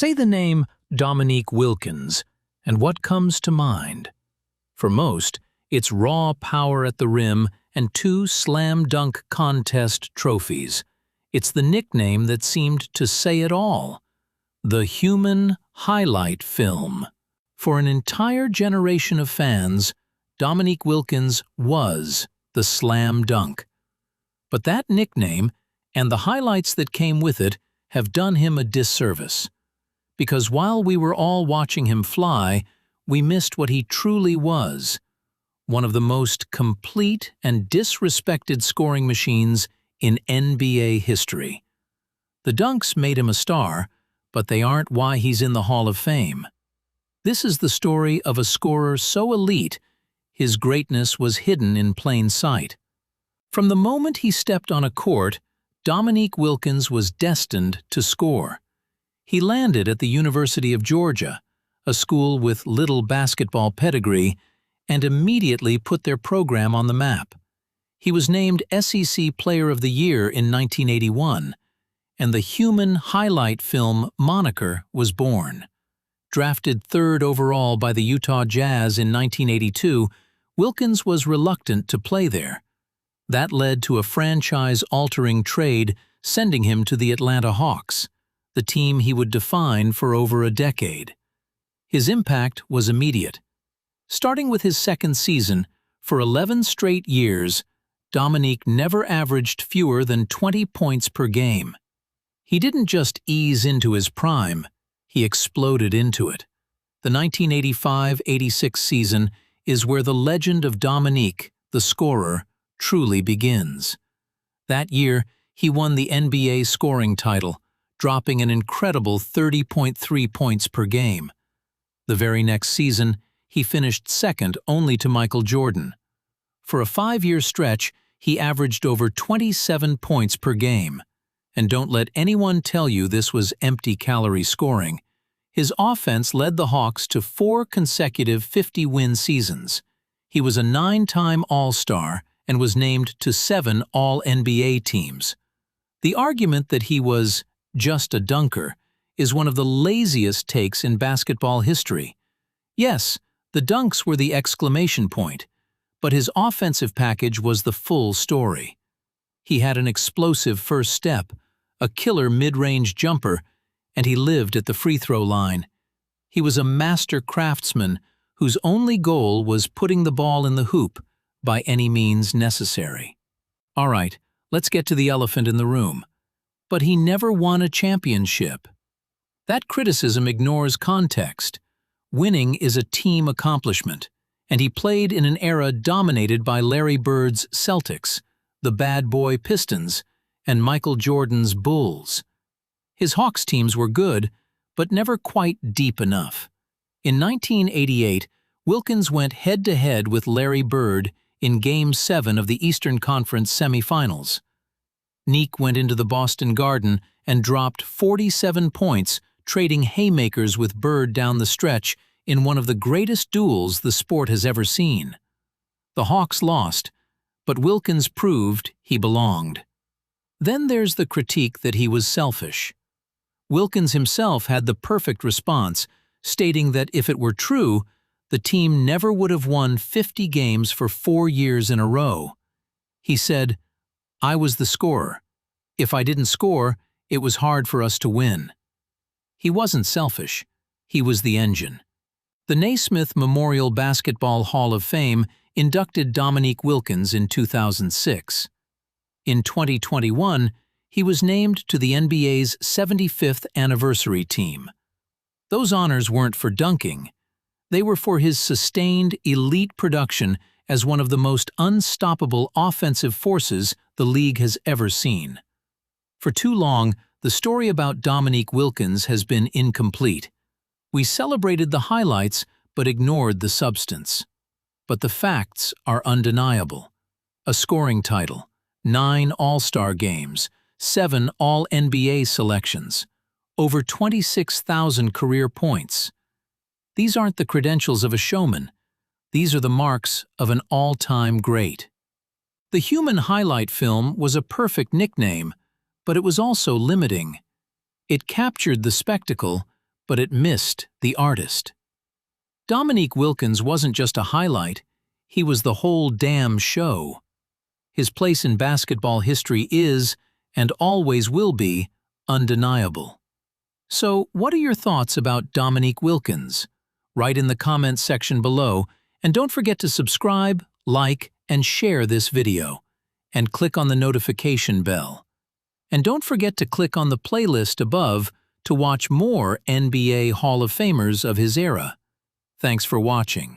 Say the name Dominique Wilkins, and what comes to mind? For most, it's raw power at the rim and 2 slam dunk contest trophies. It's the nickname that seemed to say it all. The human highlight film. For an entire generation of fans, Dominique Wilkins was the slam dunk. But that nickname, and the highlights that came with it, have done him a disservice. Because while we were all watching him fly, we missed what he truly was. One of the most complete and disrespected scoring machines in NBA history. The dunks made him a star, but they aren't why he's in the Hall of Fame. This is the story of a scorer so elite, his greatness was hidden in plain sight. From the moment he stepped on a court, Dominique Wilkins was destined to score. He landed at the University of Georgia, a school with little basketball pedigree, and immediately put their program on the map. He was named SEC Player of the Year in 1981, and the human highlight film moniker was born. Drafted 3rd overall by the Utah Jazz in 1982, Wilkins was reluctant to play there. That led to a franchise-altering trade sending him to the Atlanta Hawks, the team he would define for over a decade. His impact was immediate. Starting with his second season, for 11 straight years, Dominique never averaged fewer than 20 points per game. He didn't just ease into his prime, he exploded into it. The 1985-86 season is where the legend of Dominique, the scorer, truly begins. That year, he won the NBA scoring title, dropping an incredible 30.3 points per game. The very next season, he finished second only to Michael Jordan. For a 5-year stretch, he averaged over 27 points per game. And don't let anyone tell you this was empty-calorie scoring. His offense led the Hawks to 4 consecutive 50-win seasons. He was a 9-time All-Star and was named to 7 All-NBA teams. The argument that he was just a dunker is one of the laziest takes in basketball history. Yes, the dunks were the exclamation point, but his offensive package was the full story. He had an explosive first step, a killer mid-range jumper, and he lived at the free throw line. He was a master craftsman whose only goal was putting the ball in the hoop by any means necessary. All right, let's get to the elephant in the room. But he never won a championship. That criticism ignores context. Winning is a team accomplishment, and he played in an era dominated by Larry Bird's Celtics, the bad boy Pistons, and Michael Jordan's Bulls. His Hawks teams were good, but never quite deep enough. In 1988, Wilkins went head-to-head with Larry Bird in Game 7 of the Eastern Conference semifinals. Neek went into the Boston Garden and dropped 47 points, trading haymakers with Bird down the stretch in one of the greatest duels the sport has ever seen. The Hawks lost, but Wilkins proved he belonged. Then there's the critique that he was selfish. Wilkins himself had the perfect response, stating that if it were true, the team never would have won 50 games for 4 years in a row. He said, "I was the scorer. If I didn't score, it was hard for us to win." He wasn't selfish. He was the engine. The Naismith Memorial Basketball Hall of Fame inducted Dominique Wilkins in 2006. In 2021, he was named to the NBA's 75th anniversary team. Those honors weren't for dunking. They were for his sustained, elite production as one of the most unstoppable offensive forces the league has ever seen. For too long, the story about Dominique Wilkins has been incomplete. We celebrated the highlights but ignored the substance. But the facts are undeniable. A scoring title, 9 All-Star games, 7 All-NBA selections, over 26,000 career points. These aren't the credentials of a showman. These are the marks of an all-time great. The human highlight film was a perfect nickname, but it was also limiting. It captured the spectacle, but it missed the artist. Dominique Wilkins wasn't just a highlight, he was the whole damn show. His place in basketball history is, and always will be, undeniable. So, what are your thoughts about Dominique Wilkins? Write in the comments section below, and don't forget to subscribe, like, and share this video. And click on the notification bell. And don't forget to click on the playlist above to watch more NBA Hall of Famers of his era. Thanks for watching.